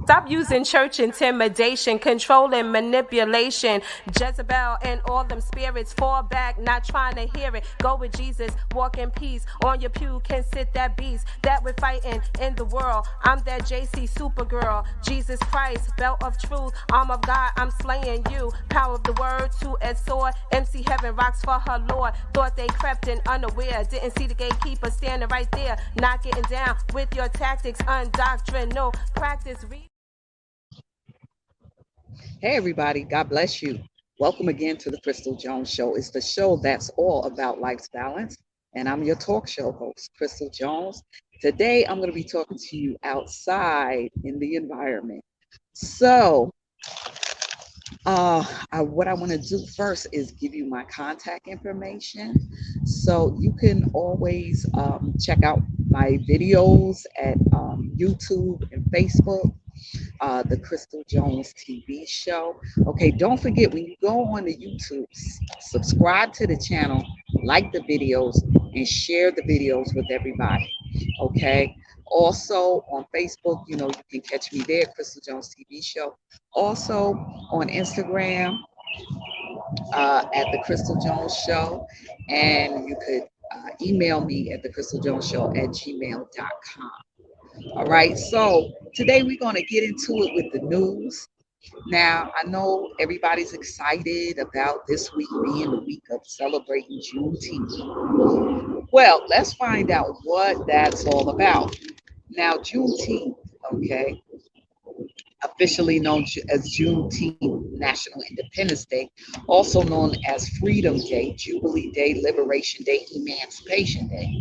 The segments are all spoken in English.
Stop using church intimidation, control and manipulation. Jezebel and all them spirits fall back, not trying to hear it. Go with Jesus, walk in peace. On your pew can sit that beast that we're fighting in the world. I'm that JC Supergirl, Jesus Christ, belt of truth, arm of God, I'm slaying you. Power of the word to a sword. MC Heaven rocks for her Lord. Thought they crept in unaware, didn't see the gatekeeper standing right there, not getting down with your tactics, undoctrinal practice. Hey, everybody. God bless you. Welcome again to the Crystal Jones Show. It's the show that's all about life's balance. And I'm your talk show host, Crystal Jones. Today, I'm going to be talking to you outside in the environment. So, what I want to do first is give you my contact information. So you can always check out my videos at YouTube and Facebook. The Crystal Jones TV show. Okay, don't forget when you go on the YouTube, subscribe to the channel, like the videos, and share the videos with everybody. Okay. Also on Facebook, you can catch me there, Crystal Jones TV show. Also on Instagram at the Crystal Jones Show, and you could email me at the Crystal Jones Show at gmail.com. All right, so today we're going to get into it with the news. Now, I know everybody's excited about this week being the week of celebrating Juneteenth. Well, let's find out what that's all about. Now, Juneteenth, okay, officially known as Juneteenth, National Independence Day, also known as Freedom Day, Jubilee Day, Liberation Day, Emancipation Day.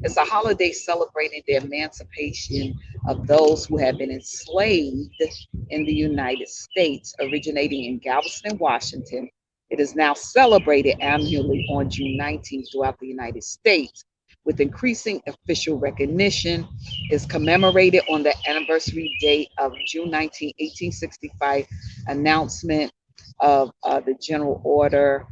It's a holiday celebrating the emancipation of those who have been enslaved in the United States, originating in Galveston, Washington. It is now celebrated annually on June 19th throughout the United States. With increasing official recognition, is commemorated on the anniversary date of June 19, 1865, announcement of the General Order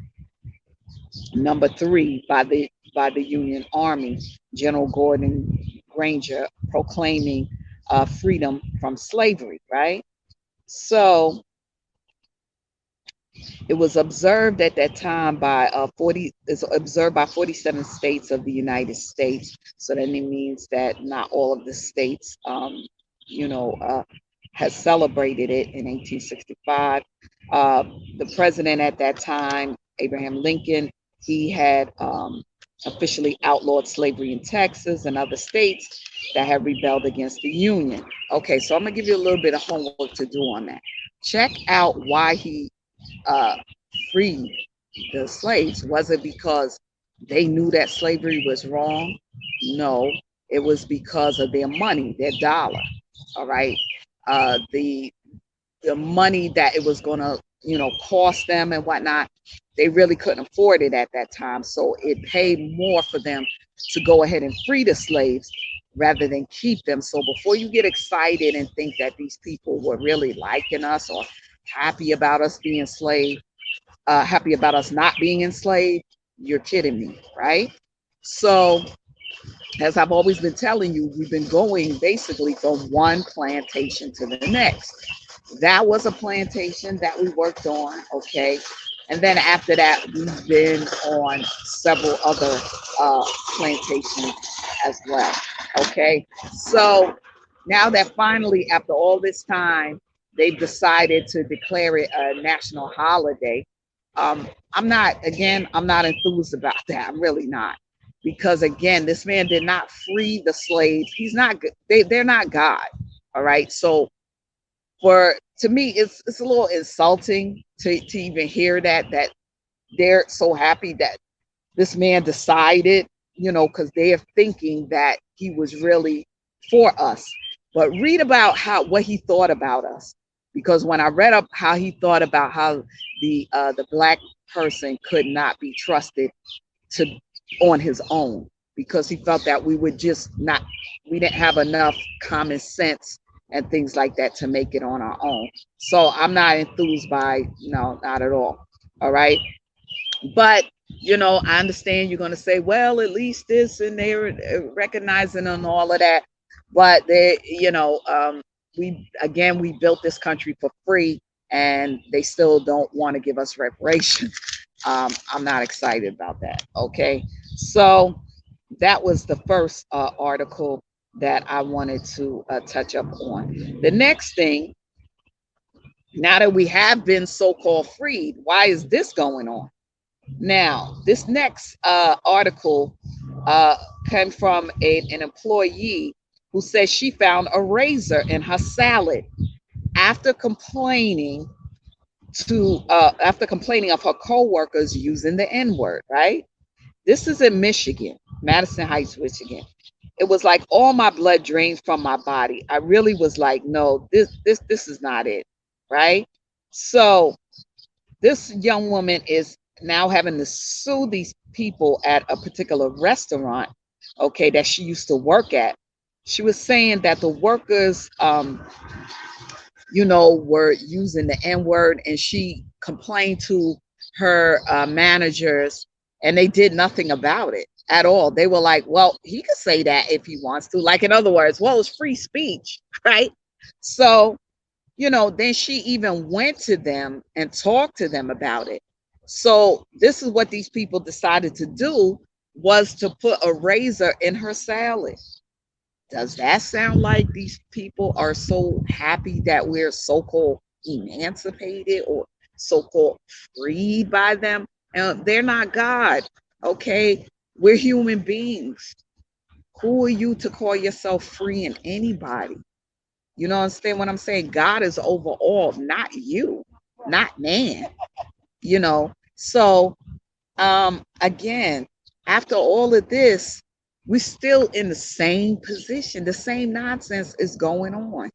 number 3 by the Union Army, General Gordon Granger, proclaiming freedom from slavery, right? So it was observed at that time by 47 states of the United States. So then it means that not all of the states, has celebrated it in 1865. The president at that time, Abraham Lincoln, he had officially outlawed slavery in Texas and other states that have rebelled against the Union. Okay, so I'm gonna give you a little bit of homework to do on that. Check out why he freed the slaves. Was it because they knew that slavery was wrong? No, it was because of their money, their dollar. All right, the money that it was going to cost them and whatnot. They really couldn't afford it at that time, so it paid more for them to go ahead and free the slaves rather than keep them. So before you get excited and think that these people were really liking us or happy about us being enslaved, happy about us not being enslaved, you're kidding me, right? So as I've always been telling you, we've been going basically from one plantation to the next. That was a plantation that we worked on, okay? And then after that, we've been on several other plantations as well, okay? So now that finally, after all this time, they've decided to declare it a national holiday. I'm not enthused about that. I'm really not. Because again, this man did not free the slaves. He's not, they're not God. All right. So to me, it's a little insulting to even hear that they're so happy that this man decided, because they're thinking that he was really for us. But read about what he thought about us. Because when I read up how he thought about how the Black person could not be trusted on his own, because he felt that we didn't have enough common sense and things like that to make it on our own. So I'm not enthused by, no, not at all. All right. But, I understand you're going to say, well, at least this and they're recognizing and all of that. But we built this country for free, and they still don't want to give us reparations. I'm not excited about that. Okay, so that was the first article that I wanted to touch up on. The next thing, now that we have been so-called freed, why is this going on? Now, this next article came from an employee who says she found a razor in her salad after complaining of her co-workers using the N-word, right? This is in Michigan, Madison Heights, Michigan. It was like all my blood drained from my body. I really was like, no, this is not it, right? So this young woman is now having to sue these people at a particular restaurant, okay, that she used to work at. She was saying that the workers, were using the N-word, and she complained to her managers, and they did nothing about it at all. They were like, well, he could say that if he wants to. Like, in other words, well, it's free speech, right? So, then she even went to them and talked to them about it. So this is what these people decided to do, was to put a razor in her salad. Does that sound like these people are so happy that we're so-called emancipated or so-called freed by them? And they're not God, okay? We're human beings. Who are you to call yourself freeing anybody? You understand what I'm saying? God is over all, not you, not man. So again, after all of this, we're still in the same position. The same nonsense is going on.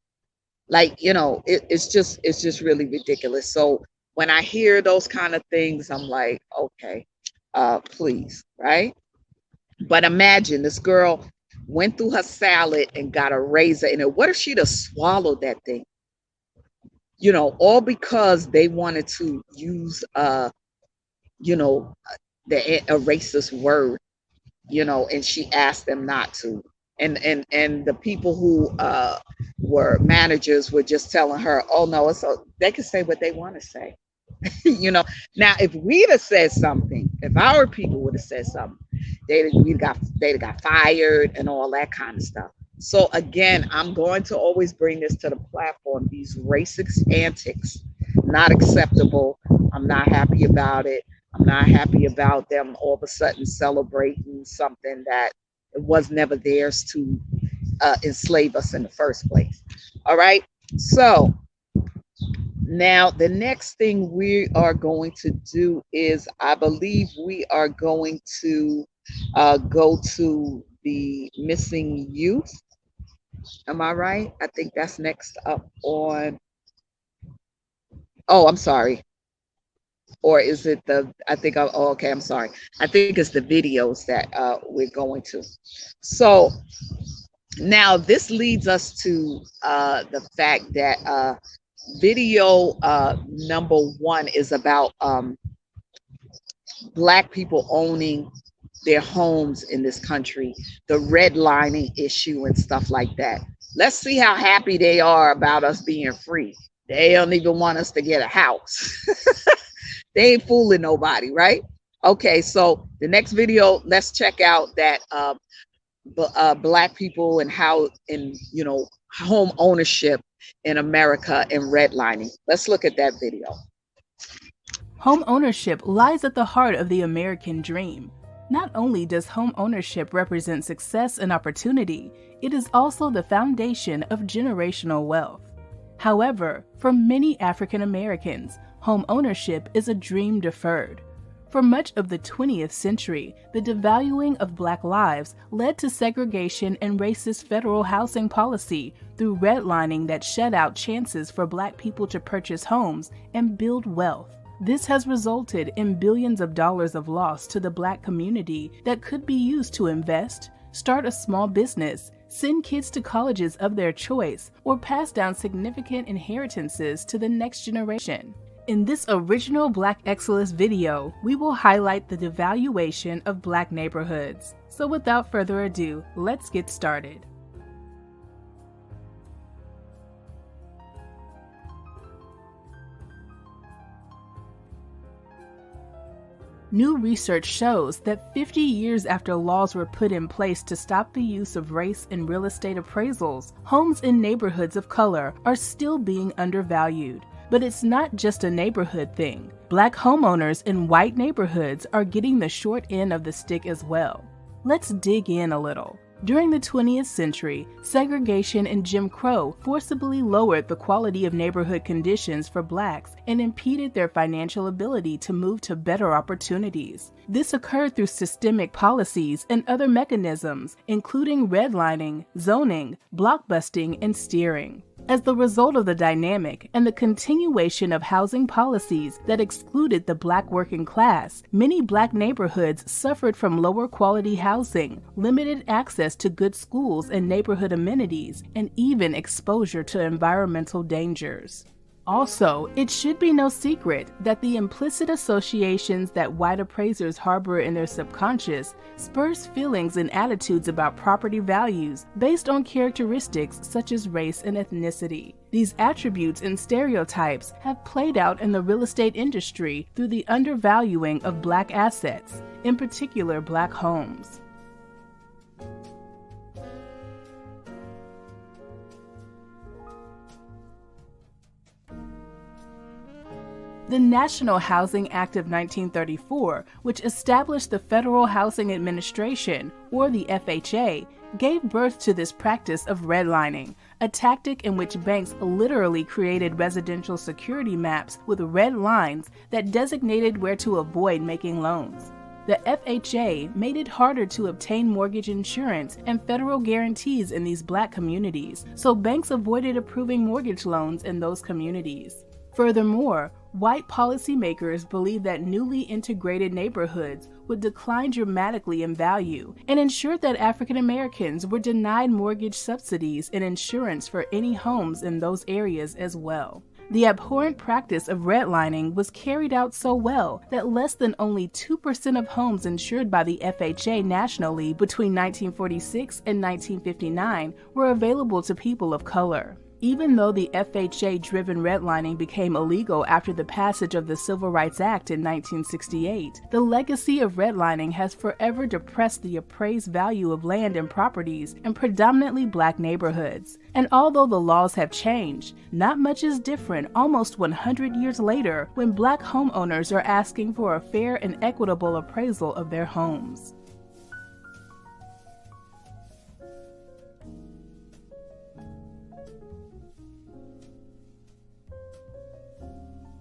Like, it's just really ridiculous. So when I hear those kind of things, I'm like, okay, please, right? But imagine this girl went through her salad and got a razor in it. What if she'd have swallowed that thing? All because they wanted to use a racist word, and she asked them not to. And the people who were managers were just telling her, oh no, they can say what they want to say. Now if we'd have said something, if our people would have said something, they'd got fired and all that kind of stuff. So again, I'm going to always bring this to the platform. These racist antics, not acceptable. I'm not happy about it. I'm not happy about them all of a sudden celebrating something that it was never theirs to enslave us in the first place. All right. So now the next thing we are going to do is, I believe we are going to go to the missing youth. Am I right? I think that's next up on. Oh, I'm sorry. Or is it okay, I'm sorry. I think it's the videos that we're going to. So now this leads us to the fact that video number one is about Black people owning their homes in this country, the redlining issue and stuff like that. Let's see how happy they are about us being free. They don't even want us to get a house. They ain't fooling nobody, right? Okay, so the next video, let's check out that Black people and how home ownership in America and redlining. Let's look at that video. Home ownership lies at the heart of the American dream. Not only does home ownership represent success and opportunity, it is also the foundation of generational wealth. However, for many African Americans, home ownership is a dream deferred. For much of the 20th century, the devaluing of Black lives led to segregation and racist federal housing policy through redlining that shut out chances for Black people to purchase homes and build wealth. This has resulted in billions of dollars of loss to the Black community that could be used to invest, start a small business, send kids to colleges of their choice, or pass down significant inheritances to the next generation. In this original Black Excellence video, we will highlight the devaluation of Black neighborhoods. So without further ado, let's get started. New research shows that 50 years after laws were put in place to stop the use of race in real estate appraisals, homes in neighborhoods of color are still being undervalued. But it's not just a neighborhood thing. Black homeowners in white neighborhoods are getting the short end of the stick as well. Let's dig in a little. During the 20th century, segregation and Jim Crow forcibly lowered the quality of neighborhood conditions for blacks and impeded their financial ability to move to better opportunities. This occurred through systemic policies and other mechanisms, including redlining, zoning, blockbusting, and steering. As the result of the dynamic and the continuation of housing policies that excluded the black working class, many black neighborhoods suffered from lower quality housing, limited access to good schools and neighborhood amenities, and even exposure to environmental dangers. Also, it should be no secret that the implicit associations that white appraisers harbor in their subconscious spurs feelings and attitudes about property values based on characteristics such as race and ethnicity. These attributes and stereotypes have played out in the real estate industry through the undervaluing of black assets, in particular black homes. The National Housing Act of 1934, which established the Federal Housing Administration, or the FHA, gave birth to this practice of redlining, a tactic in which banks literally created residential security maps with red lines that designated where to avoid making loans. The FHA made it harder to obtain mortgage insurance and federal guarantees in these black communities, so banks avoided approving mortgage loans in those communities. Furthermore, white policymakers believed that newly integrated neighborhoods would decline dramatically in value and ensured that African Americans were denied mortgage subsidies and insurance for any homes in those areas as well. The abhorrent practice of redlining was carried out so well that less than only 2% of homes insured by the FHA nationally between 1946 and 1959 were available to people of color. Even though the FHA-driven redlining became illegal after the passage of the Civil Rights Act in 1968, the legacy of redlining has forever depressed the appraised value of land and properties in predominantly black neighborhoods. And although the laws have changed, not much is different almost 100 years later when black homeowners are asking for a fair and equitable appraisal of their homes.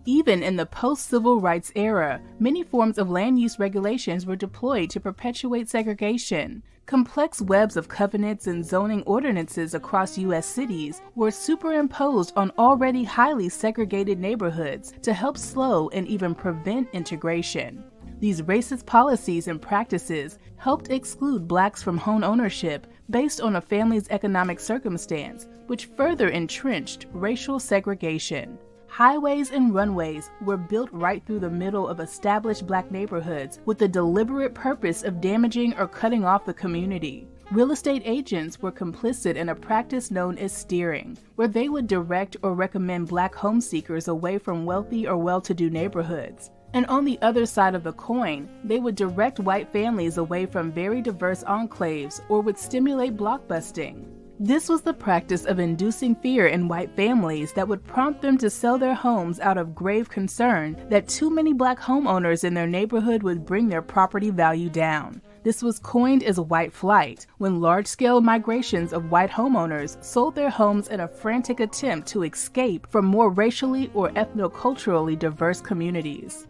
Even in the post-civil rights era, many forms of land use regulations were deployed to perpetuate segregation. Complex webs of covenants and zoning ordinances across U.S. cities were superimposed on already highly segregated neighborhoods to help slow and even prevent integration. These racist policies and practices helped exclude blacks from home ownership based on a family's economic circumstance, which further entrenched racial segregation. Highways and runways were built right through the middle of established black neighborhoods with the deliberate purpose of damaging or cutting off the community. Real estate agents were complicit in a practice known as steering, where they would direct or recommend black home seekers away from wealthy or well-to-do neighborhoods. And on the other side of the coin, they would direct white families away from very diverse enclaves or would stimulate blockbusting. This was the practice of inducing fear in white families that would prompt them to sell their homes out of grave concern that too many black homeowners in their neighborhood would bring their property value down. This was coined as white flight, when large-scale migrations of white homeowners sold their homes in a frantic attempt to escape from more racially or ethnoculturally diverse communities.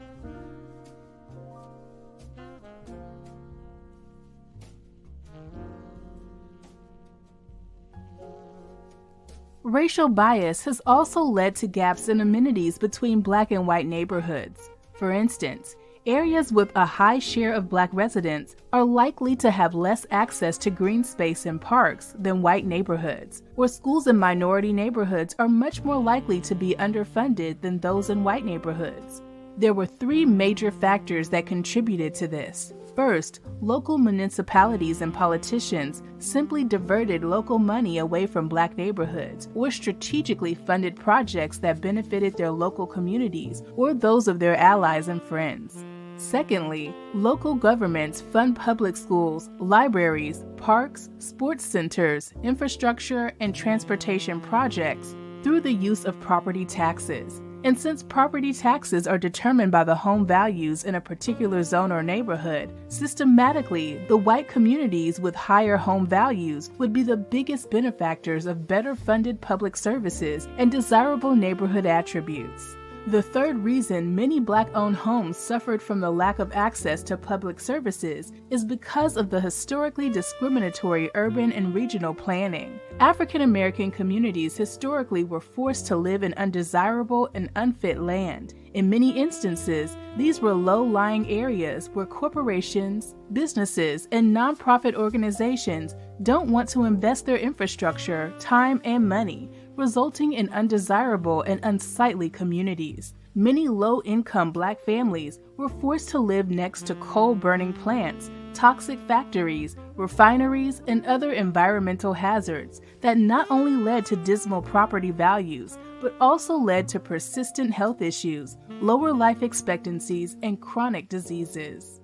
Racial bias has also led to gaps in amenities between black and white neighborhoods. For instance, areas with a high share of black residents are likely to have less access to green space and parks than white neighborhoods, where schools in minority neighborhoods are much more likely to be underfunded than those in white neighborhoods. There were three major factors that contributed to this. First, local municipalities and politicians simply diverted local money away from black neighborhoods or strategically funded projects that benefited their local communities or those of their allies and friends. Secondly, local governments fund public schools, libraries, parks, sports centers, infrastructure, and transportation projects through the use of property taxes. And since property taxes are determined by the home values in a particular zone or neighborhood, systematically, the white communities with higher home values would be the biggest benefactors of better funded public services and desirable neighborhood attributes. The third reason many Black-owned homes suffered from the lack of access to public services is because of the historically discriminatory urban and regional planning. African American communities historically were forced to live in undesirable and unfit land. In many instances, these were low-lying areas where corporations, businesses, and nonprofit organizations don't want to invest their infrastructure, time, and money, resulting in undesirable and unsightly communities. Many low-income Black families were forced to live next to coal-burning plants, toxic factories, refineries, and other environmental hazards that not only led to dismal property values, but also led to persistent health issues, lower life expectancies, and chronic diseases.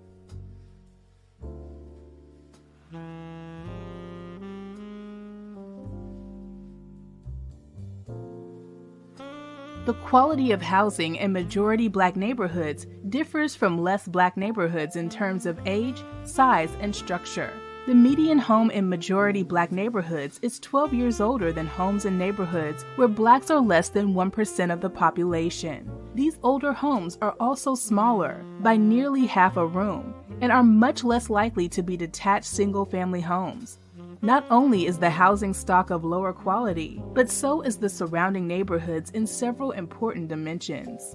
The quality of housing in majority Black neighborhoods differs from less Black neighborhoods in terms of age, size, and structure. The median home in majority Black neighborhoods is 12 years older than homes in neighborhoods where Blacks are less than 1% of the population. These older homes are also smaller, by nearly half a room, and are much less likely to be detached single-family homes. Not only is the housing stock of lower quality, but so is the surrounding neighborhoods in several important dimensions.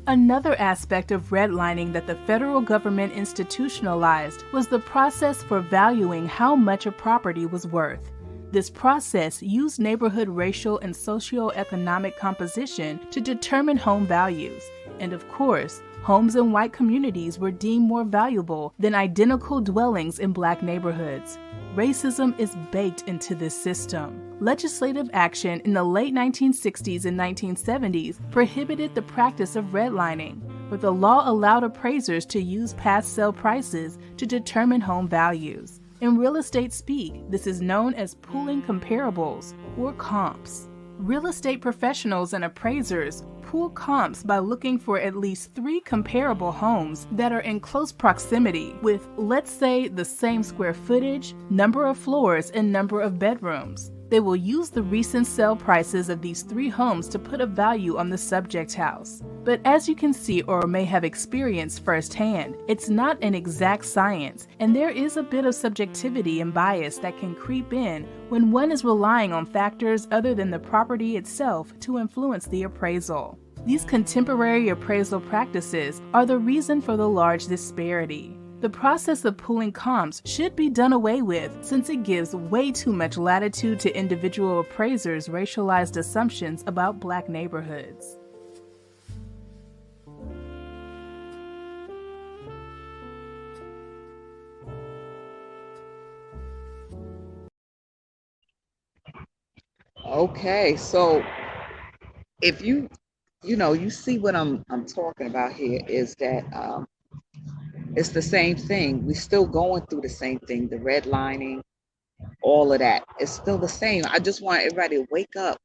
Another aspect of redlining that the federal government institutionalized was the process for valuing how much a property was worth. This process used neighborhood racial and socioeconomic composition to determine home values. And of course, homes in white communities were deemed more valuable than identical dwellings in Black neighborhoods. Racism is baked into this system. Legislative action in the late 1960s and 1970s prohibited the practice of redlining, but the law allowed appraisers to use past sale prices to determine home values. In real estate speak, this is known as pooling comparables or comps. Real estate professionals and appraisers pool comps by looking for at least 3 comparable homes that are in close proximity with, let's say, the same square footage, number of floors, and number of bedrooms. They will use the recent sale prices of these 3 homes to put a value on the subject house. But as you can see or may have experienced firsthand, it's not an exact science, and there is a bit of subjectivity and bias that can creep in when one is relying on factors other than the property itself to influence the appraisal. These contemporary appraisal practices are the reason for the large disparity. The process of pooling comps should be done away with since it gives way too much latitude to individual appraisers' racialized assumptions about Black neighborhoods. Okay, so if you see what I'm talking about here is that it's the same thing. We're still going through the same thing, the redlining, all of that. It's still the same. I just want everybody to wake up,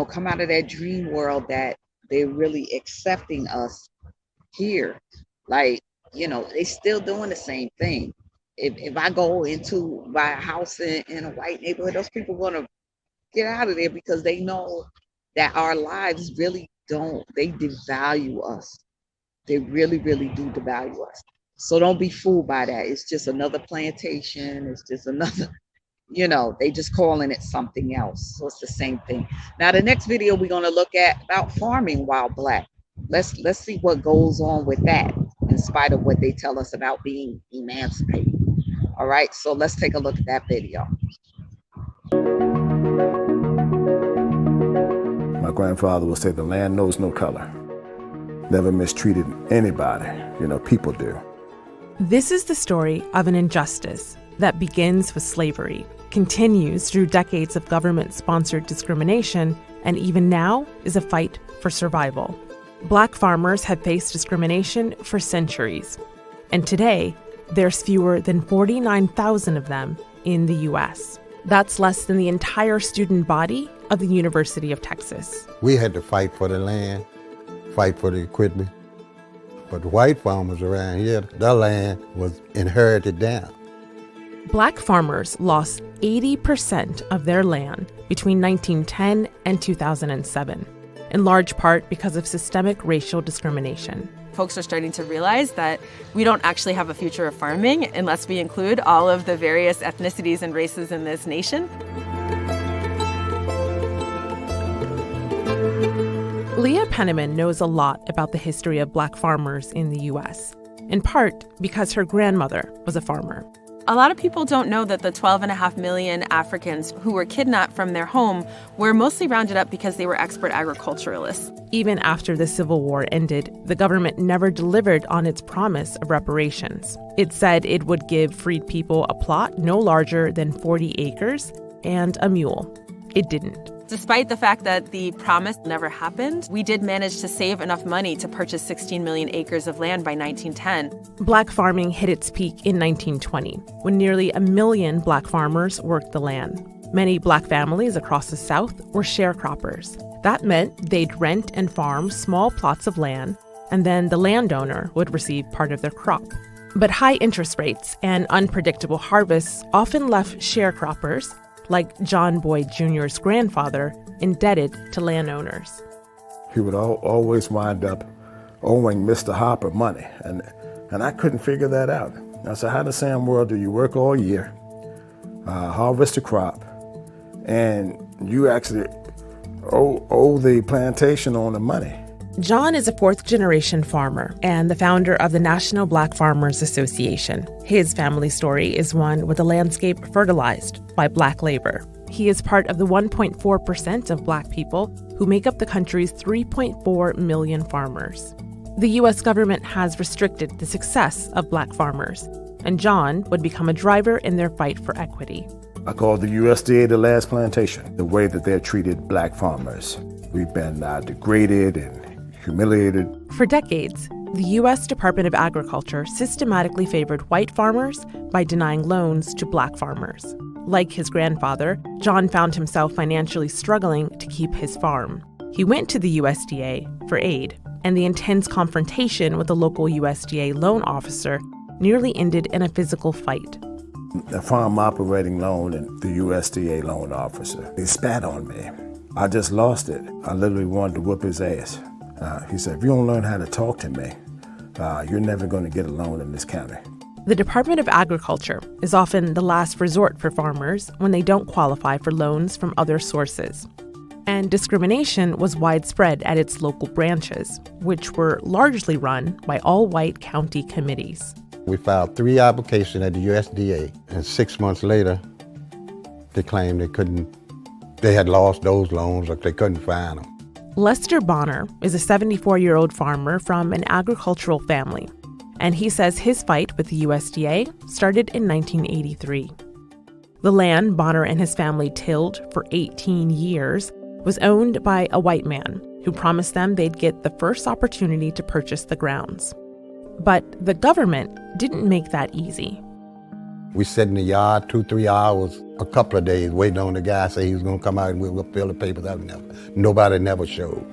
come out of that dream world that they're really accepting us here. Like, they still doing the same thing. If I go into buy a house in a white neighborhood, those people are going to get out of there because they know that our lives really they devalue us. They really, really do devalue us. So don't be fooled by that. It's just another plantation. It's just another, they just calling it something else. So it's the same thing. Now, the next video we're going to look at about farming while Black. Let's see what goes on with that in spite of what they tell us about being emancipated. All right, so let's take a look at that video. My grandfather would say the land knows no color. Never mistreated anybody, people do. This is the story of an injustice that begins with slavery. continues through decades of government-sponsored discrimination and even now is a fight for survival. Black farmers have faced discrimination for centuries, and today there's fewer than 49,000 of them in the U.S. That's less than the entire student body of the University of Texas. We had to fight for the land, fight for the equipment. But the white farmers around here, their land was inherited down. Black farmers lost 80% of their land between 1910 and 2007, in large part because of systemic racial discrimination. Folks are starting to realize that we don't actually have a future of farming unless we include all of the various ethnicities and races in this nation. Leah Penniman knows a lot about the history of Black farmers in the U.S., in part because her grandmother was a farmer. A lot of people don't know that the 12.5 million Africans who were kidnapped from their home were mostly rounded up because they were expert agriculturalists. Even after the Civil War ended, the government never delivered on its promise of reparations. It said it would give freed people a plot no larger than 40 acres and a mule. It didn't. Despite the fact that the promise never happened, we did manage to save enough money to purchase 16 million acres of land by 1910. Black farming hit its peak in 1920, when nearly 1 million Black farmers worked the land. Many Black families across the South were sharecroppers. That meant they'd rent and farm small plots of land, and then the landowner would receive part of their crop. But high interest rates and unpredictable harvests often left sharecroppers, like John Boyd Jr.'s grandfather, indebted to landowners. He would always wind up owing Mr. Hopper money, and I couldn't figure that out. I said, how in the same world do you work all year, harvest a crop, and you actually owe the plantation owner money? John is a fourth-generation farmer and the founder of the National Black Farmers Association. His family story is one with a landscape fertilized by Black labor. He is part of the 1.4% of Black people who make up the country's 3.4 million farmers. The U.S. government has restricted the success of Black farmers, and John would become a driver in their fight for equity. I call the USDA the last plantation, the way that they're treated Black farmers. We've been degraded and humiliated. For decades, the U.S. Department of Agriculture systematically favored white farmers by denying loans to Black farmers. Like his grandfather, John found himself financially struggling to keep his farm. He went to the USDA for aid, and the intense confrontation with the local USDA loan officer nearly ended in a physical fight. The farm operating loan and the USDA loan officer, they spat on me. I just lost it. I literally wanted to whoop his ass. He said, if you don't learn how to talk to me, you're never going to get a loan in this county. The Department of Agriculture is often the last resort for farmers when they don't qualify for loans from other sources. And discrimination was widespread at its local branches, which were largely run by all-white county committees. We filed 3 applications at the USDA, and 6 months later, they claimed they had lost those loans or they couldn't find them. Lester Bonner is a 74-year-old farmer from an agricultural family, and he says his fight with the USDA started in 1983. The land Bonner and his family tilled for 18 years was owned by a white man who promised them they'd get the first opportunity to purchase the grounds. But the government didn't make that easy. We sat in the yard 2-3 hours, a couple of days, waiting on the guy to say he was going to come out and we were going to fill the papers out. Nobody never showed.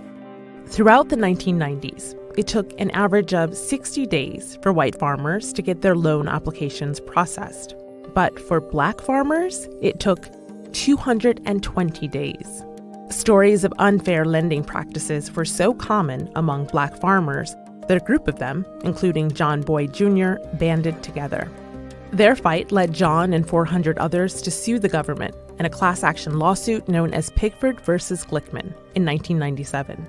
Throughout the 1990s, it took an average of 60 days for white farmers to get their loan applications processed. But for Black farmers, it took 220 days. Stories of unfair lending practices were so common among Black farmers that a group of them, including John Boyd Jr., banded together. Their fight led John and 400 others to sue the government in a class action lawsuit known as Pickford versus Glickman in 1997.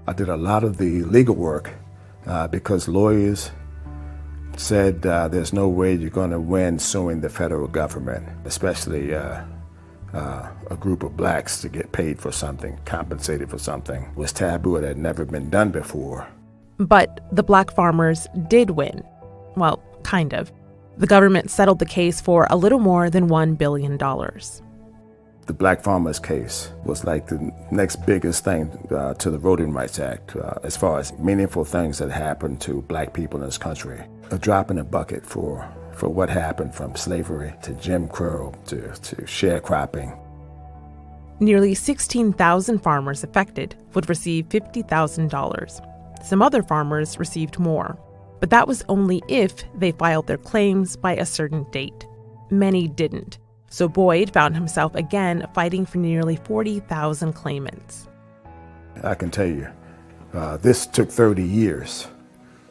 I did a lot of the legal work because lawyers said there's no way you're going to win suing the federal government, especially a group of Blacks to get paid for something, compensated for something, was taboo. It had never been done before. But the Black farmers did win. Well, kind of. The government settled the case for a little more than $1 billion. The black farmers case was like the next biggest thing to the Voting Rights Act as far as meaningful things that happened to black people in this country. A drop in the bucket for what happened from slavery to Jim Crow to sharecropping. Nearly 16,000 farmers affected would receive $50,000. Some other farmers received more, but that was only if they filed their claims by a certain date. Many didn't. So Boyd found himself again fighting for nearly 40,000 claimants. I can tell you, this took 30 years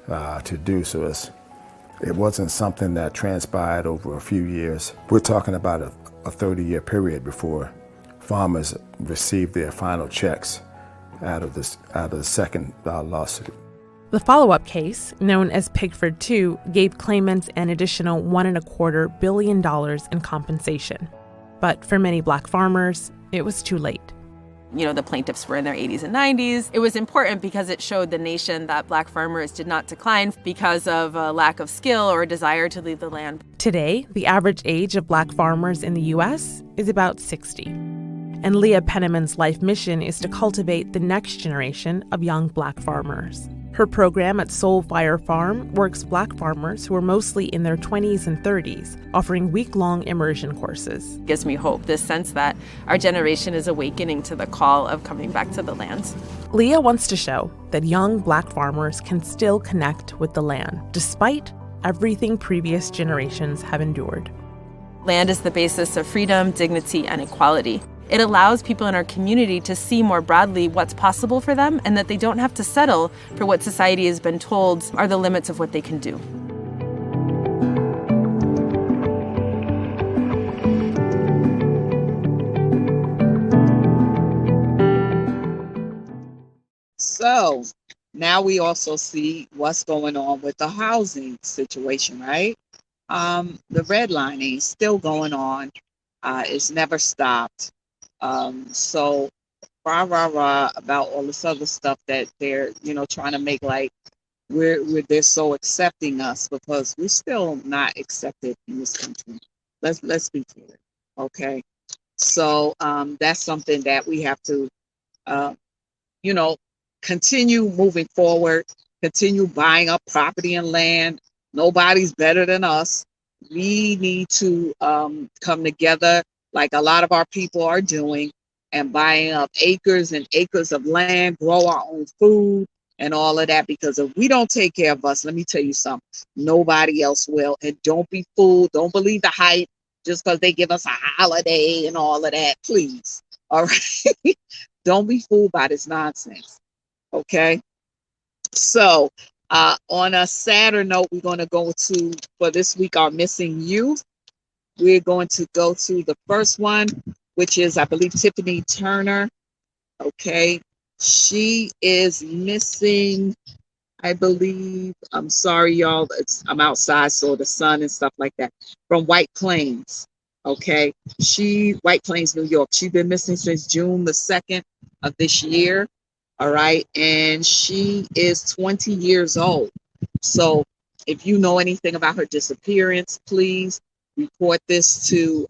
to do, so it wasn't something that transpired over a few years. We're talking about a 30-year period before farmers received their final checks out of the second lawsuit. The follow-up case, known as Pigford 2, gave claimants an additional $1.25 billion in compensation. But for many black farmers, it was too late. You know, the plaintiffs were in their 80s and 90s. It was important because it showed the nation that black farmers did not decline because of a lack of skill or a desire to leave the land. Today, the average age of black farmers in the U.S. is about 60. And Leah Penniman's life mission is to cultivate the next generation of young black farmers. Her program at Soul Fire Farm works black farmers who are mostly in their 20s and 30s, offering week-long immersion courses. It gives me hope, this sense that our generation is awakening to the call of coming back to the land. Leah wants to show that young black farmers can still connect with the land, despite everything previous generations have endured. Land is the basis of freedom, dignity, and equality. It allows people in our community to see more broadly what's possible for them and that they don't have to settle for what society has been told are the limits of what they can do. So now we also see what's going on with the housing situation, right? The redlining is still going on. It's never stopped. So rah about all this other stuff that they're, trying to make like they're so accepting us, because we're still not accepted in this country. Let's be clear. Okay. So that's something that we have to continue moving forward, continue buying up property and land. Nobody's better than us. We need to come together like a lot of our people are doing, and buying up acres and acres of land, grow our own food and all of that, because if we don't take care of us, let me tell you something, nobody else will. And don't be fooled. Don't believe the hype just because they give us a holiday and all of that, please. All right. Don't be fooled by this nonsense. Okay. So on a sadder note, we're going to go to, for this week, our missing youth. We're going to go to the first one, which is, I believe, Tiffany Turner. Okay. She is missing, I believe, I'm sorry, y'all. I'm outside, so the sun and stuff like that, from White Plains. Okay. White Plains, New York. She's been missing since June the 2nd of this year. All right. And she is 20 years old. So if you know anything about her disappearance, please report this to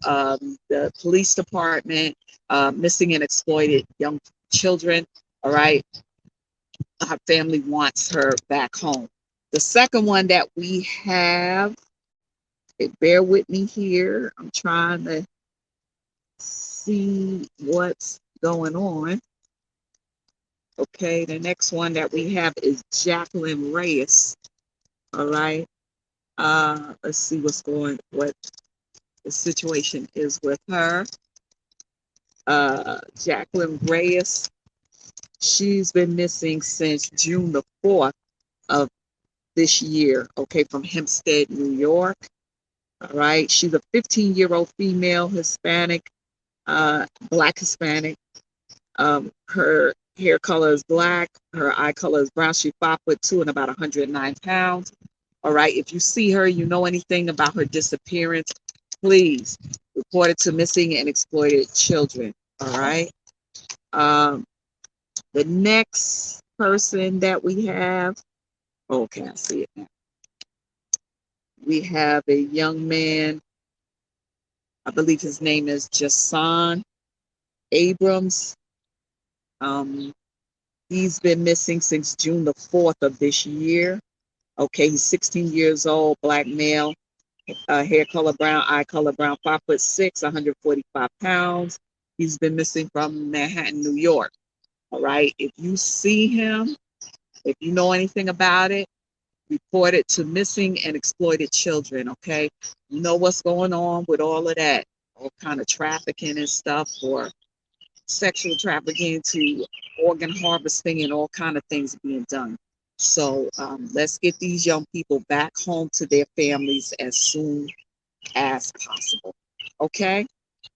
the police department, missing and exploited young children. All right. Her family wants her back home. The second one that we have, bear with me here. I'm trying to see what's going on. Okay, the next one that we have is Jacqueline Reyes. All right. Let's see what the situation is with her. Jacqueline Reyes, she's been missing since June the 4th of this year, okay, from Hempstead, New York. All right. She's a 15-year-old female, Hispanic, Black Hispanic. Her hair color is black. Her eye color is brown. She's 5'2" and about 109 pounds. All right. If you see her, you know anything about her disappearance, please report it to Missing and Exploited Children. All right. The next person that we have, okay, I see it now. We have a young man, I believe his name is Jason Abrams. He's been missing since June the 4th of this year. Okay, he's 16 years old, black male, hair color brown, eye color brown, 5'6", 145 pounds. He's been missing from Manhattan, New York. All right, if you see him, if you know anything about it, report it to Missing and Exploited Children. Okay, you know what's going on with all of that, all kind of trafficking and stuff, or sexual trafficking to organ harvesting and all kind of things being done. So let's get these young people back home to their families as soon as possible. Okay.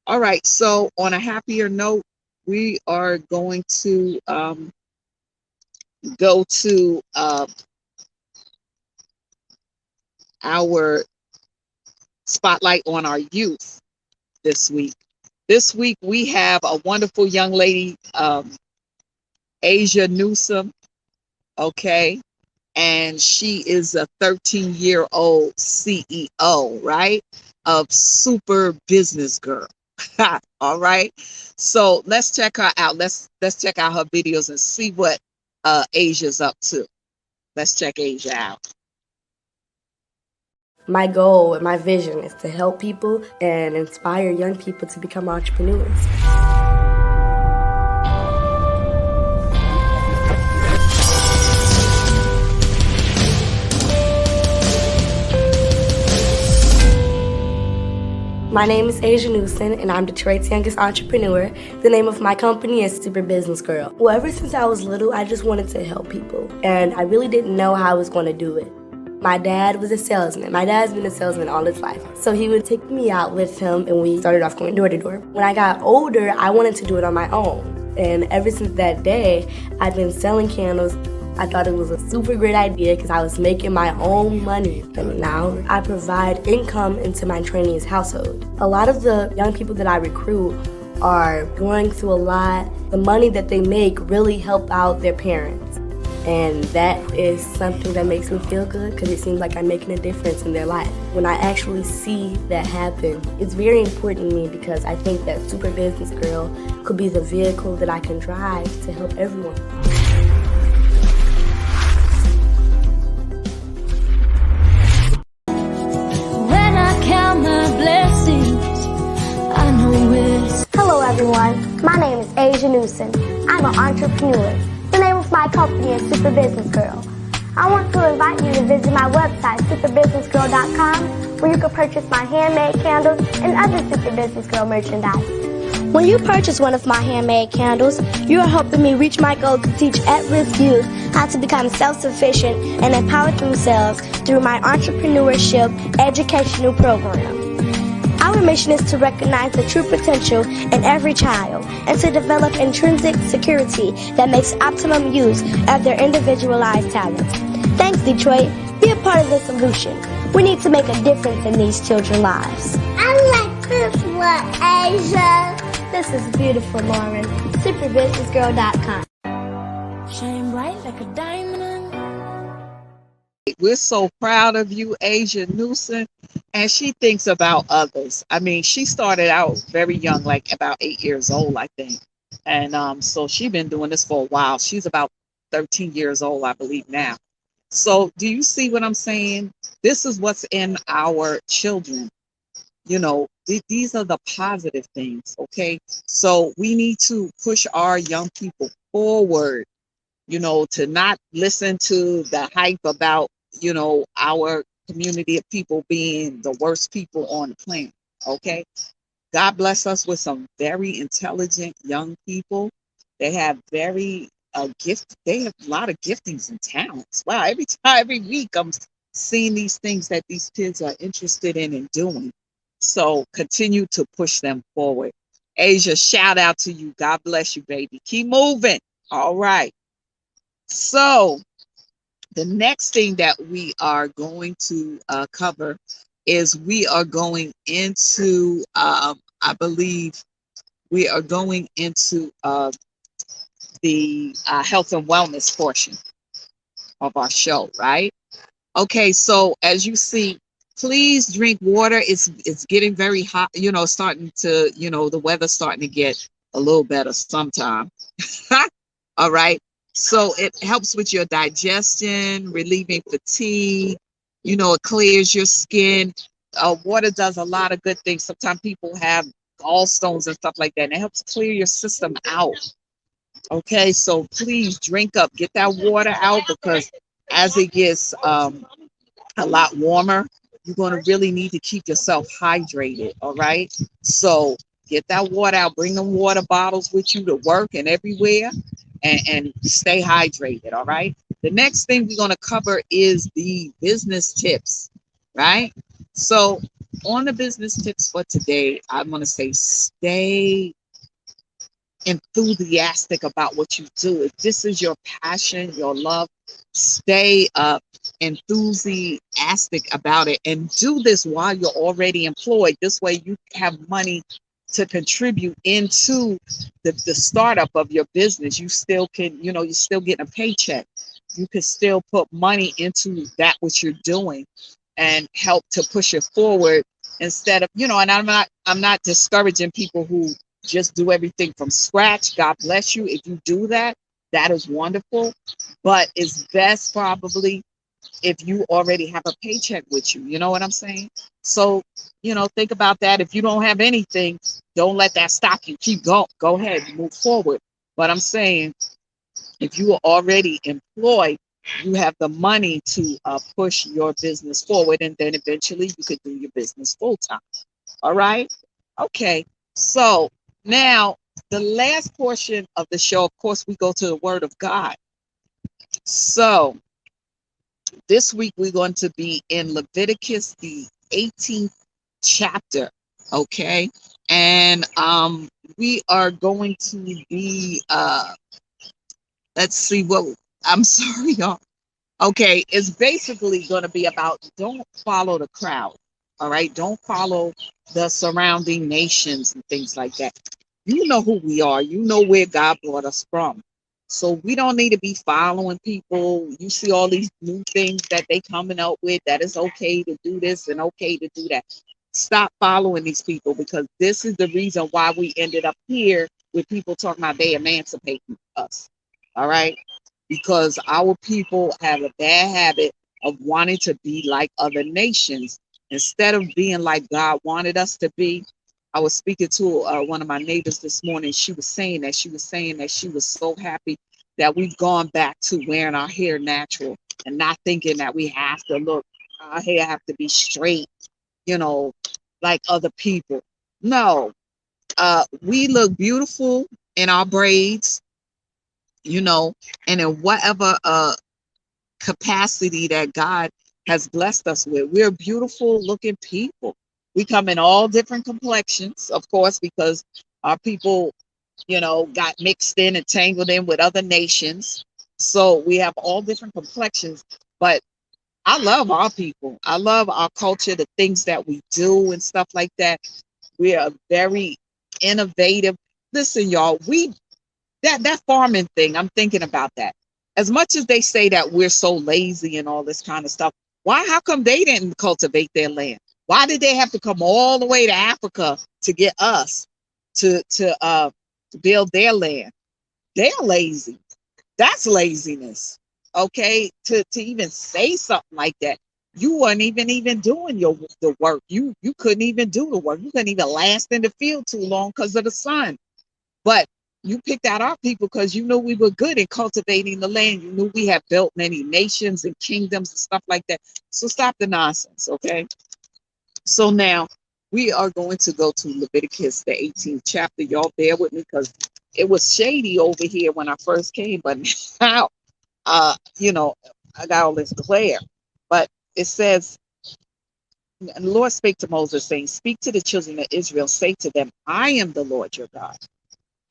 All right. So on a happier note, we are going to go to our spotlight on our youth this week. This week we have a wonderful young lady, Asia Newsom, okay? And she is a 13-year-old CEO, right? Of Super Business Girl. All right. So let's check her out. Let's check out her videos and see what Asia's up to. Let's check Asia out. My goal and my vision is to help people and inspire young people to become entrepreneurs. My name is Asia Newson, and I'm Detroit's youngest entrepreneur. The name of my company is Super Business Girl. Well, ever since I was little, I just wanted to help people, and I really didn't know how I was going to do it. My dad was a salesman. My dad's been a salesman all his life. So he would take me out with him, and we started off going door to door. When I got older, I wanted to do it on my own. And ever since that day, I've been selling candles. I thought it was a super great idea because I was making my own money. And now I provide income into my trainees' household. A lot of the young people that I recruit are going through a lot. The money that they make really help out their parents. And that is something that makes me feel good because it seems like I'm making a difference in their life. When I actually see that happen, it's very important to me because I think that Super Business Girl could be the vehicle that I can drive to help everyone. Hello everyone, my name is Asia Newson. I'm an entrepreneur. The name of my company is Super Business Girl. I want to invite you to visit my website, superbusinessgirl.com, where you can purchase my handmade candles and other Super Business Girl merchandise. When you purchase one of my handmade candles, you are helping me reach my goal to teach at-risk youth how to become self-sufficient and empower themselves through my entrepreneurship educational program. Our mission is to recognize the true potential in every child and to develop intrinsic security that makes optimum use of their individualized talents. Thanks, Detroit. Be a part of the solution. We need to make a difference in these children's lives. I like this one, Asia. This is beautiful, Lauren. Superbusinessgirl.com. Shine bright like a diamond. We're so proud of you, Asia Newson, and she thinks about others. I mean, she started out very young, like about 8 years old, I think. And so she's been doing this for a while. She's about 13 years old, I believe now. So do you see what I'm saying? This is what's in our children. You know, these are the positive things, okay? So we need to push our young people forward, you know, to not listen to the hype about, you know, our community of people being the worst people on the planet, okay? God bless us with some very intelligent young people. They have very they have a lot of giftings and talents. Wow, every week I'm seeing these things that these kids are interested in and doing. So continue to push them forward. Asia, shout out to you. God bless you, baby. Keep moving. All right. So the next thing that we are going to cover is we are going into, I believe, we are going into the health and wellness portion of our show, right? Okay, so as you see, Please drink water. It's getting very hot, starting to, the weather's starting to get a little better sometime. All right. So it helps with your digestion, relieving fatigue, it clears your skin. Water does a lot of good things. Sometimes people have gallstones and stuff like that, and it helps clear your system out. Okay, so please drink up, get that water out, because as it gets a lot warmer, you're going to really need to keep yourself hydrated. All right, so get that water out, bring them water bottles with you to work and everywhere, and stay hydrated. All right, the next thing we're going to cover is the business tips, right? So on the business tips for today, I'm going to say stay enthusiastic about what you do. If this is your passion, your love, stay enthusiastic about it, and do this while you're already employed. This way you have money to contribute into the startup of your business. You still can, you're still getting a paycheck. You can still put money into that which you're doing and help to push it forward, instead of, and I'm not discouraging people who just do everything from scratch. God bless you if you do that. That is wonderful. But it's best probably if you already have a paycheck with you. You know what I'm saying? So, think about that. If you don't have anything, don't let that stop you. Keep going. Go ahead, move forward. But I'm saying, if you are already employed, you have the money to push your business forward, and then eventually you could do your business full time. All right? Okay. So now, the last portion of the show, of course, we go to the Word of God. So this week we're going to be in Leviticus, the 18th chapter. Okay. And we are going to be, let's see what, I'm sorry, y'all. Okay. It's basically going to be about, don't follow the crowd. All right. Don't follow the surrounding nations and things like that. You know who we are. You know where God brought us from. So we don't need to be following people. You see all these new things that they coming up with, that it's okay to do this and okay to do that. Stop following these people, because this is the reason why we ended up here with people talking about they emancipating us. All right. Because our people have a bad habit of wanting to be like other nations instead of being like God wanted us to be. I was speaking to one of my neighbors this morning. She was saying that she was so happy that we've gone back to wearing our hair natural and not thinking that we have to look, our hair have to be straight, like other people. No, we look beautiful in our braids, and in whatever capacity that God has blessed us with. We're beautiful looking people. We come in all different complexions, of course, because our people, got mixed in and tangled in with other nations. So we have all different complexions. But I love our people. I love our culture, the things that we do and stuff like that. We are very innovative. Listen, y'all, that farming thing, I'm thinking about that. As much as they say that we're so lazy and all this kind of stuff, how come they didn't cultivate their land? Why did they have to come all the way to Africa to get us to build their land? They're lazy. That's laziness. Okay, to even say something like that. You weren't even doing the work. You couldn't even do the work. You couldn't even last in the field too long because of the sun. But you picked out our people because you knew we were good in cultivating the land. You knew we have built many nations and kingdoms and stuff like that. So stop the nonsense, okay? So now we are going to go to Leviticus, the 18th chapter. Y'all bear with me because it was shady over here when I first came, but now, I got all this glare. But it says, and the Lord spake to Moses, saying, speak to the children of Israel, say to them, I am the Lord your God.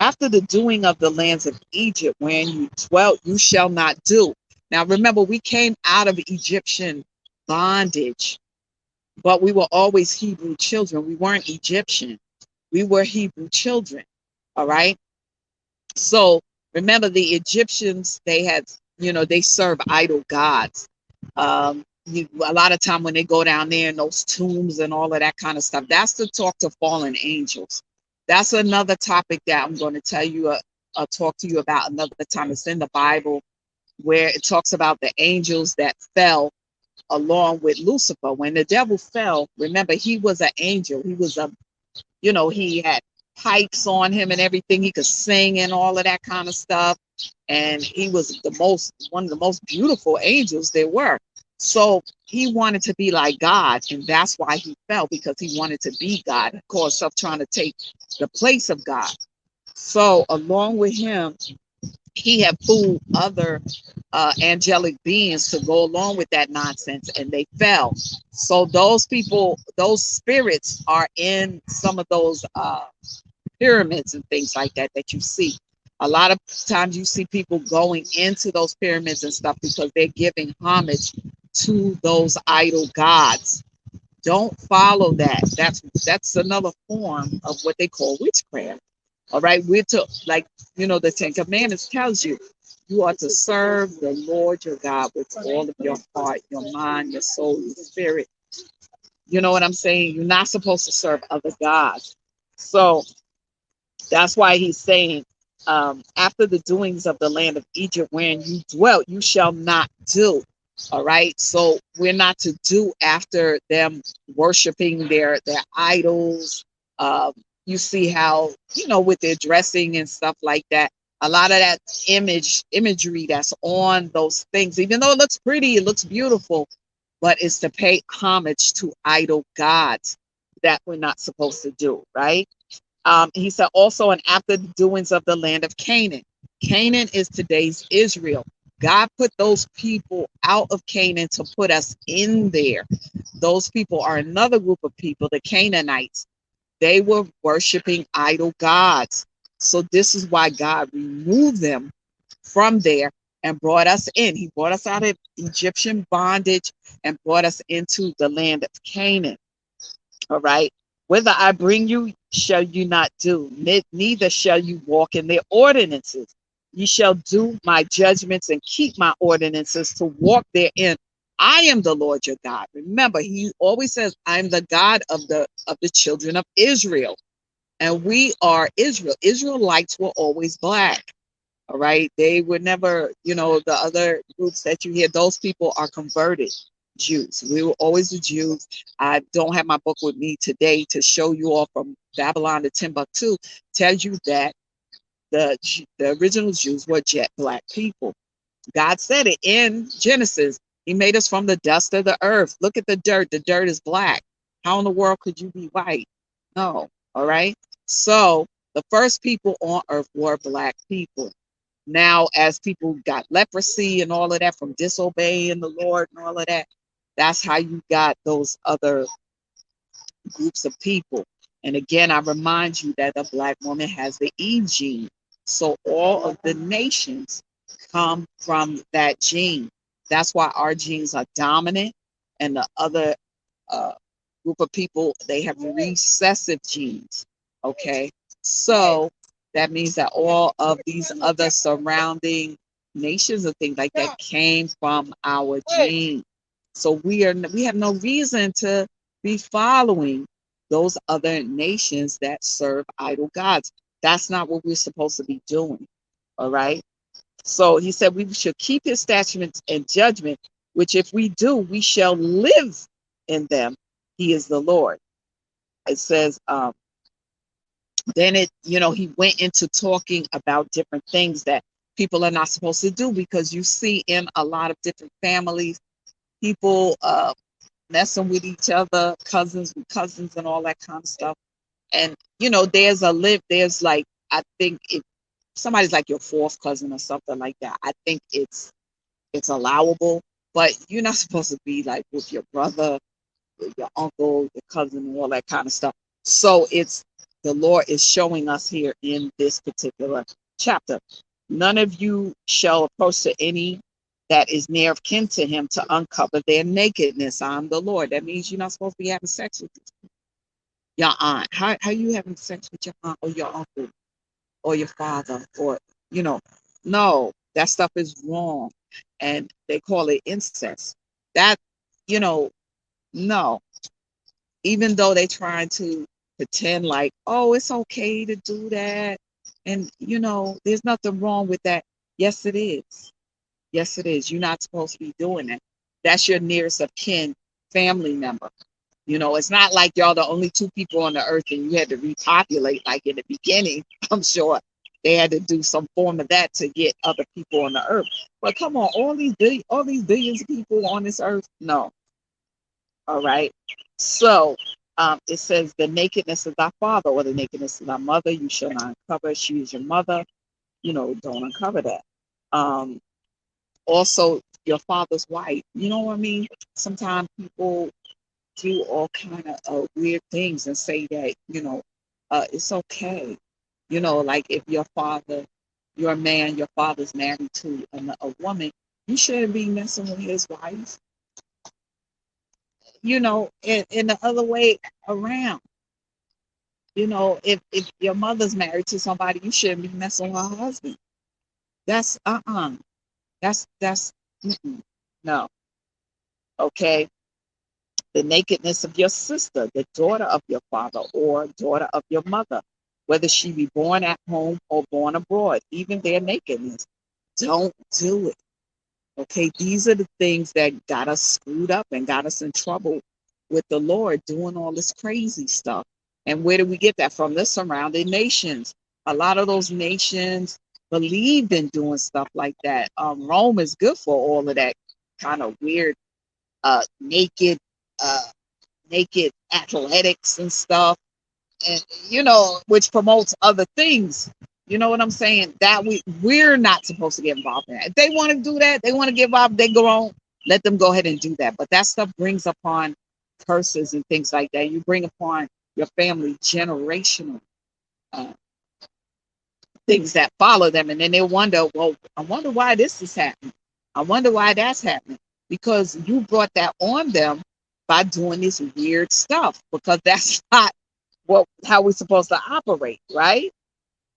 After the doing of the lands of Egypt, wherein you dwelt, you shall not do. Now remember, we came out of Egyptian bondage, but we were always Hebrew children. We weren't Egyptian. We were Hebrew children. All right. So remember, the Egyptians, they had, they serve idol gods. a lot of time when they go down there in those tombs and all of that kind of stuff, that's to talk to fallen angels. That's another topic that I'm going to tell you, talk to you about another time. It's in the Bible where it talks about the angels that fell along with Lucifer. When the devil fell, remember, he was an angel. He was he had pipes on him and everything. He could sing and all of that kind of stuff. And he was one of the most beautiful angels there were. So he wanted to be like God, and that's why he fell, because he wanted to be God, of course, of trying to take the place of God. So along with him, he had fooled other angelic beings to go along with that nonsense, and they fell. So those people, those spirits are in some of those pyramids and things like that you see. A lot of times you see people going into those pyramids and stuff because they're giving homage to those idol gods. Don't follow that. That's another form of what they call witchcraft. All right, we're to, like, the Ten Commandments tells you, you are to serve the Lord your God with all of your heart, your mind, your soul, your spirit. You know what I'm saying? You're not supposed to serve other gods. So that's why he's saying, after the doings of the land of Egypt, wherein you dwelt, you shall not do. All right. So we're not to do after them worshiping their idols. You see how, with their dressing and stuff like that, a lot of that imagery that's on those things, even though it looks pretty, it looks beautiful, but it's to pay homage to idol gods that we're not supposed to do. Right. He said also, and after the doings of the land of Canaan. Canaan is today's Israel. God put those people out of Canaan to put us in there. Those people are another group of people, the Canaanites. They were worshiping idol gods. So this is why God removed them from there and brought us in. He brought us out of Egyptian bondage and brought us into the land of Canaan. All right. Whither I bring you, shall you not do, neither shall you walk in their ordinances. Ye shall do my judgments and keep my ordinances to walk therein. I am the Lord your God. Remember, he always says, I am the God of the children of Israel. And we are Israel. Israelites were always black. All right. They were never, the other groups that you hear, those people are converted Jews. We were always the Jews. I don't have my book with me today to show you all from Babylon to Timbuktu. Tells you that the original Jews were jet black people. God said it in Genesis. He made us from the dust of the earth. Look at the dirt. The dirt is black. How in the world could you be white? No. All right. So the first people on earth were black people. Now, as people got leprosy and all of that from disobeying the Lord and all of that, that's how you got those other groups of people. And again, I remind you that the black woman has the E gene. So all of the nations come from that gene. That's why our genes are dominant, and the other group of people, they have recessive genes. Okay. So that means that all of these other surrounding nations and things like that came from our gene. So we have no reason to be following those other nations that serve idol gods. That's not what we're supposed to be doing. All right. So he said we should keep his statutes and judgment, which if we do, we shall live in them. He is the Lord. It says, then he went into talking about different things that people are not supposed to do, because you see in a lot of different families, people messing with each other, cousins and all that kind of stuff. And there's like, I think if somebody's like your fourth cousin or something like that, I think it's allowable, but you're not supposed to be like with your brother, with your uncle, your cousin, and all that kind of stuff. So the Lord is showing us here in this particular chapter. None of you shall approach to any that is near of kin to him to uncover their nakedness. I'm the Lord. That means you're not supposed to be having sex with your aunt. How are you having sex with your aunt or your uncle or your father? Or, no, that stuff is wrong. And they call it incest. That you know, no. Even though they trying to pretend like, oh, it's okay to do that. And, there's nothing wrong with that. Yes, it is. Yes, it is. You're not supposed to be doing that. That's your nearest of kin family member. It's not like y'all the only two people on the earth and you had to repopulate like in the beginning. I'm sure they had to do some form of that to get other people on the earth. But come on, all these billions of people on this earth? No. All right. So it says the nakedness of thy father or the nakedness of thy mother, you shall not uncover. She is your mother. Don't uncover that. Also, your father's wife. You know what I mean? Sometimes people do all kind of weird things and say that, it's okay. Like if your father, you're a man, your father's married to a woman, you shouldn't be messing with his wife. In the other way around. If your mother's married to somebody, you shouldn't be messing with her husband. That's that's no. Okay. The nakedness of your sister, the daughter of your father or daughter of your mother, whether she be born at home or born abroad, even their nakedness. Don't do it. Okay, these are the things that got us screwed up and got us in trouble with the Lord, doing all this crazy stuff. And where do we get that from? The surrounding nations. A lot of those nations believed in doing stuff like that. Rome is good for all of that kind of weird, naked athletics and stuff, and which promotes other things. You know what I'm saying? That we're not supposed to get involved in that. If they want to do that, they want to get involved, they go on, let them go ahead and do that. But that stuff brings upon curses and things like that. You bring upon your family generational things that follow them, and then they wonder, well, I wonder why this is happening. I wonder why that's happening. Because you brought that on them by doing this weird stuff, because that's not how we're supposed to operate, right?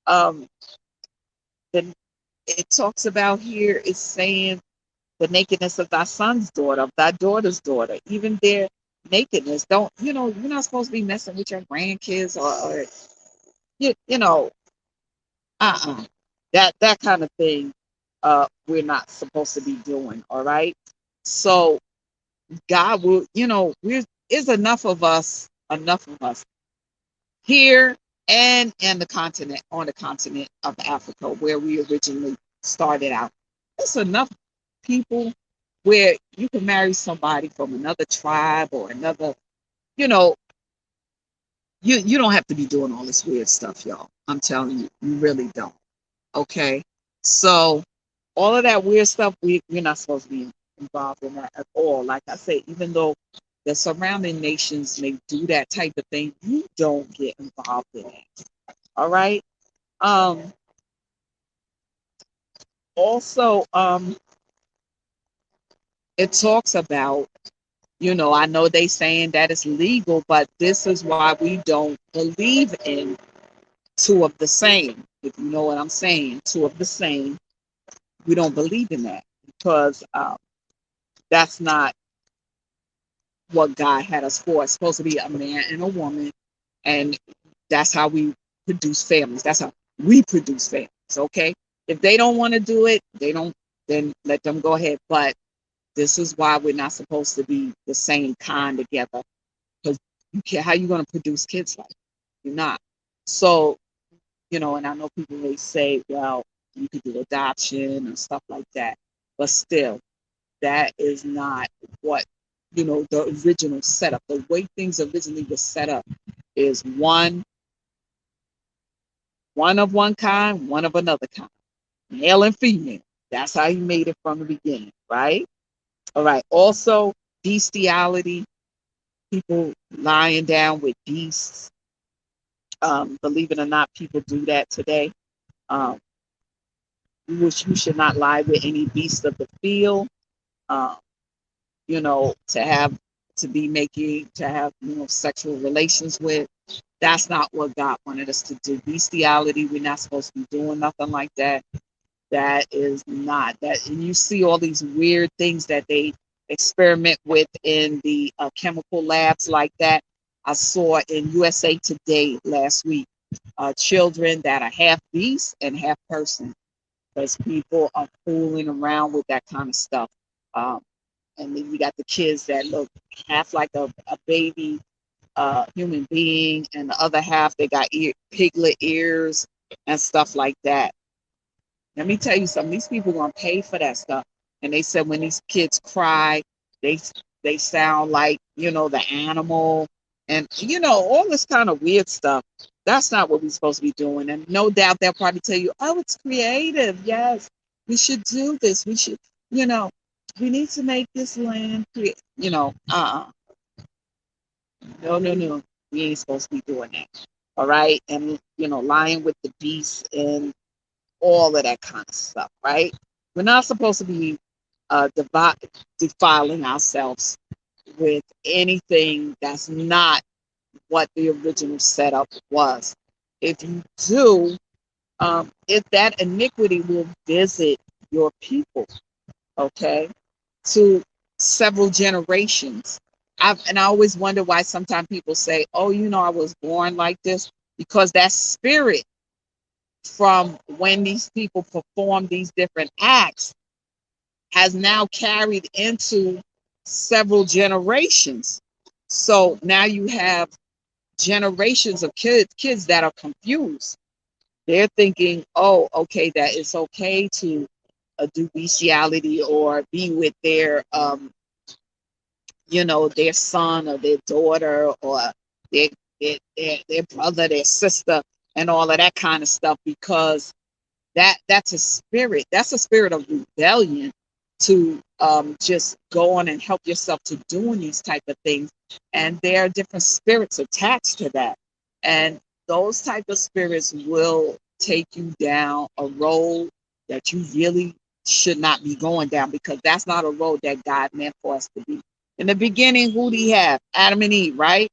Then it talks about here, it's saying the nakedness of thy son's daughter, of thy daughter's daughter, even their nakedness. Don't, you're not supposed to be messing with your grandkids or that kind of thing. We're not supposed to be doing. All right. So God will, there's enough of us here and on the continent of Africa where we originally started out. There's enough people where you can marry somebody from another tribe or another, you don't have to be doing all this weird stuff, y'all. I'm telling you, you really don't. Okay. So all of that weird stuff, we're not supposed to be involved in that at all. Like I say, even though the surrounding nations may do that type of thing, you don't get involved in it. All right. Also, it talks about, I know they saying that it's legal, but this is why we don't believe in two of the same. If you know what I'm saying, two of the same. We don't believe in that because that's not what God had us for. It's supposed to be a man and a woman, and that's how we produce families. That's how we produce families. Okay. If they don't want to do it, then let them go ahead. But this is why we're not supposed to be the same kind together. Because how you going to produce kids like that? You're not. So, and I know people may say, well, you could do adoption and stuff like that. But still, that is not what, the original setup. The way things originally were set up is one of one kind, one of another kind. Male and female. That's how he made it from the beginning, right? All right. Also, bestiality, people lying down with beasts. Believe it or not, people do that today. You should not lie with any beast of the field. To have sexual relations with. That's not what God wanted us to do. Bestiality, we're not supposed to be doing nothing like that. That is not that. And you see all these weird things that they experiment with in the chemical labs like that. I saw in USA Today last week children that are half beast and half person, because people are fooling around with that kind of stuff. And then you got the kids that look half like a baby human being, and the other half they got piglet ears and stuff like that. Let me tell you something, these people are gonna pay for that stuff. And they said when these kids cry, they sound like, the animal, and all this kind of weird stuff. That's not what we're supposed to be doing. And no doubt they'll probably tell you, oh, it's creative. Yes, we should do this. We should, we need to make this land create, no. We ain't supposed to be doing that. All right. And, lying with the beasts and all of that kind of stuff, right? We're not supposed to be defiling ourselves with anything that's not what the original setup was. If you do, if that iniquity will visit your people, okay, to several generations. I always wonder why sometimes people say, oh, I was born like this, because that spirit from when these people perform these different acts has now carried into several generations. So now you have generations of kids that are confused. They're thinking, oh, okay, that it's okay to do bestiality or be with their their son or their daughter or their brother, their sister, and all of that kind of stuff, because that's a spirit. That's a spirit of rebellion, to just go on and help yourself to doing these type of things. And there are different spirits attached to that. And those type of spirits will take you down a road that you really should not be going down, because that's not a road that God meant for us to be. In the beginning, who did he have? Adam and Eve, right?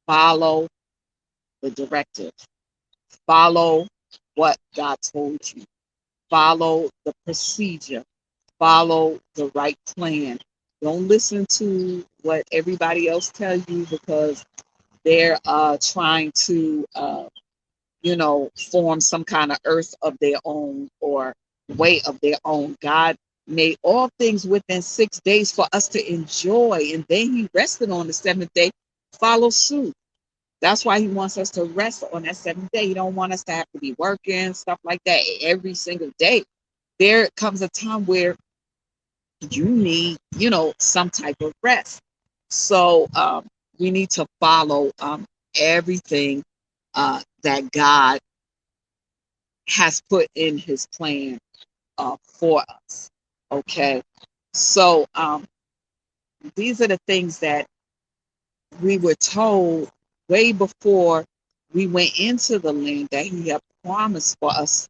Follow the directive. Follow what God told you. Follow the procedure. Follow the right plan. Don't listen to what everybody else tells you, because they're trying to, form some kind of earth of their own or way of their own. God made all things within 6 days for us to enjoy, and then he rested on the seventh day. Follow suit. That's why he wants us to rest on that seventh day. He don't want us to have to be working, stuff like that, every single day. There comes a time where you need, some type of rest. So we need to follow everything that God has put in his plan for us. Okay. So these are the things that we were told way before we went into the land that he had promised for us,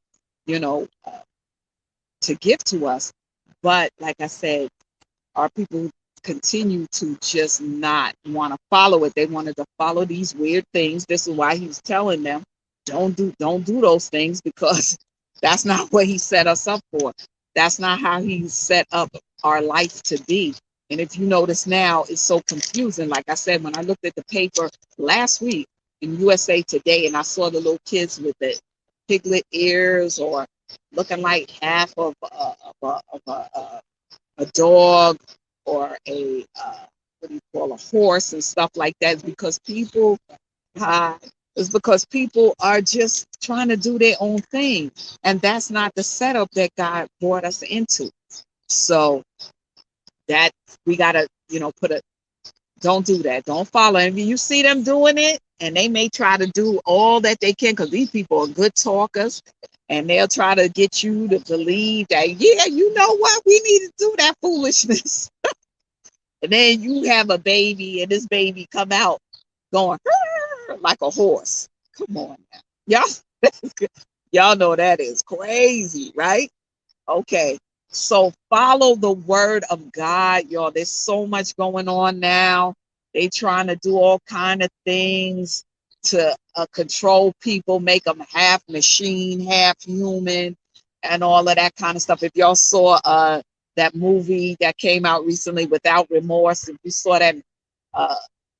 to give to us. But like I said, our people continue to just not want to follow it. They wanted to follow these weird things. This is why he was telling them, don't do those things, because that's not what he set us up for. That's not how he set up our life to be. And if you notice now, it's so confusing. Like I said, when I looked at the paper last week in USA Today, and I saw the little kids with the piglet ears, or looking like half of a dog, or a a horse and stuff like that, is because people are just trying to do their own thing, and that's not the setup that God brought us into. So that we gotta, don't do that. Don't follow. And you see them doing it, and they may try to do all that they can, because these people are good talkers, and they'll try to get you to believe that, yeah, you know what, we need to do that foolishness. And then you have a baby, and this baby come out going like a horse. Come on now. Y'all know that is crazy, right? Okay. So follow the word of God, y'all. There's so much going on now. They trying to do all kind of things to control people, make them half machine, half human, and all of that kind of stuff. If y'all saw that movie that came out recently, Without Remorse. If you saw that,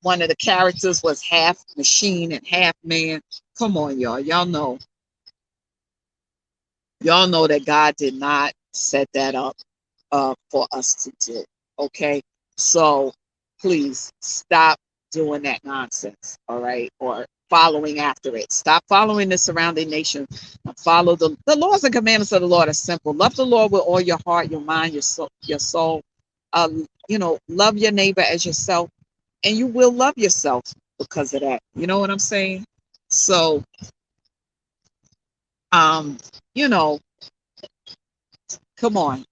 one of the characters was half machine and half man. Come on, y'all. Y'all know that God did not set that up for us to do. Okay, so please stop doing that nonsense. All right, or following after it. Stop following the surrounding nation. Follow the laws and commandments of the Lord are simple. Love the Lord with all your heart, your mind, your soul. Love your neighbor as yourself, and you will love yourself because of that. You know what I'm saying? So, come on.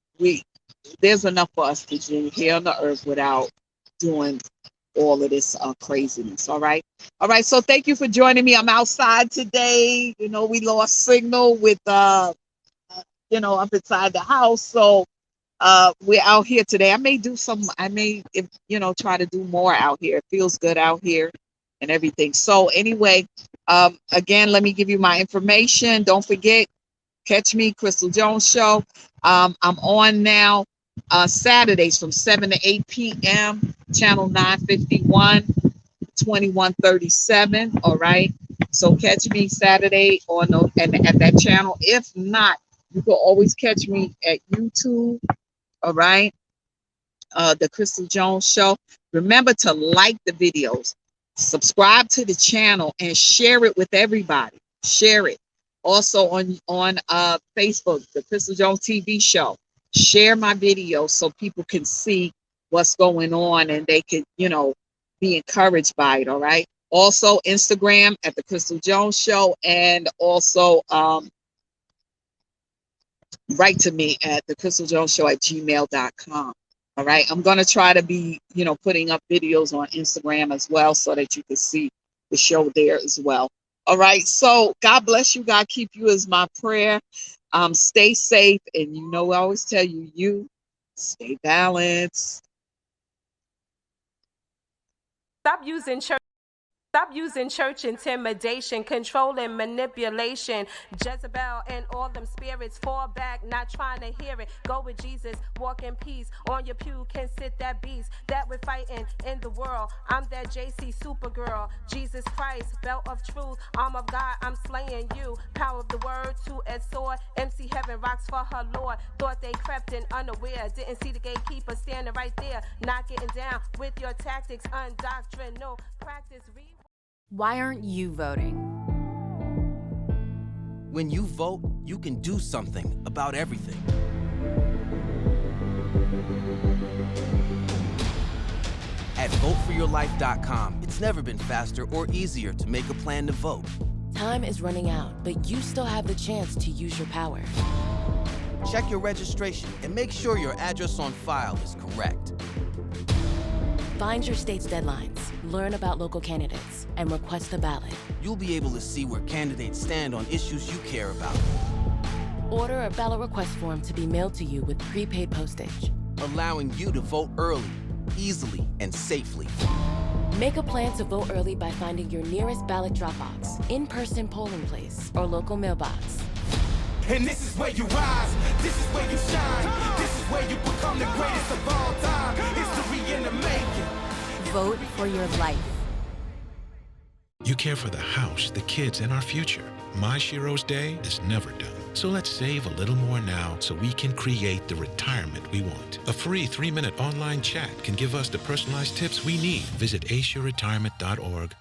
There's enough for us to do here on the earth without doing all of this craziness. All right. So thank you for joining me. I'm outside today. We lost signal with, up inside the house. So we're out here today. I may try to do more out here. It feels good out here and everything. So anyway, again, let me give you my information. Don't forget, catch me, Crystal Jones Show. I'm on now Saturdays from 7 to 8 p.m. Channel 951, 2137. All right. So catch me Saturday at that channel. If not, you can always catch me at YouTube. All right. The Crystal Jones Show. Remember to like the videos, subscribe to the channel, and share it with everybody. Share it. Also on Facebook, the Crystal Jones TV Show. Share my videos so people can see what's going on and they can, be encouraged by it. All right. Also Instagram at the Crystal Jones Show, and also write to me at the Crystal Jones Show at gmail.com. All right. I'm going to try to be, putting up videos on Instagram as well so that you can see the show there as well. All right. So God bless you. God keep you is my prayer. Stay safe. And I always tell you stay balanced. Stop using church intimidation, control and manipulation. Jezebel and all them spirits, fall back, not trying to hear it. Go with Jesus, walk in peace. On your pew can sit that beast that we're fighting in the world. I'm that JC Supergirl, Jesus Christ, belt of truth, arm of God, I'm slaying you. Power of the word, two-edged sword, MC Heaven rocks for her Lord. Thought they crept in unaware, didn't see the gatekeeper standing right there. Not getting down with your tactics, undoctrinal practice. Why aren't you voting? When you vote, you can do something about everything. At voteforyourlife.com, it's never been faster or easier to make a plan to vote. Time is running out, but you still have the chance to use your power. Check your registration and make sure your address on file is correct. Find your state's deadlines, learn about local candidates, and request a ballot. You'll be able to see where candidates stand on issues you care about. Order a ballot request form to be mailed to you with prepaid postage, allowing you to vote early, easily, and safely. Make a plan to vote early by finding your nearest ballot drop box, in-person polling place, or local mailbox. And this is where you rise, this is where you shine, this is where you become the greatest of all time. History in the making. Vote for your life. You care for the house, the kids, and our future. My Shiro's Day is never done. So let's save a little more now so we can create the retirement we want. A free 3-minute online chat can give us the personalized tips we need. Visit aceyourretirement.org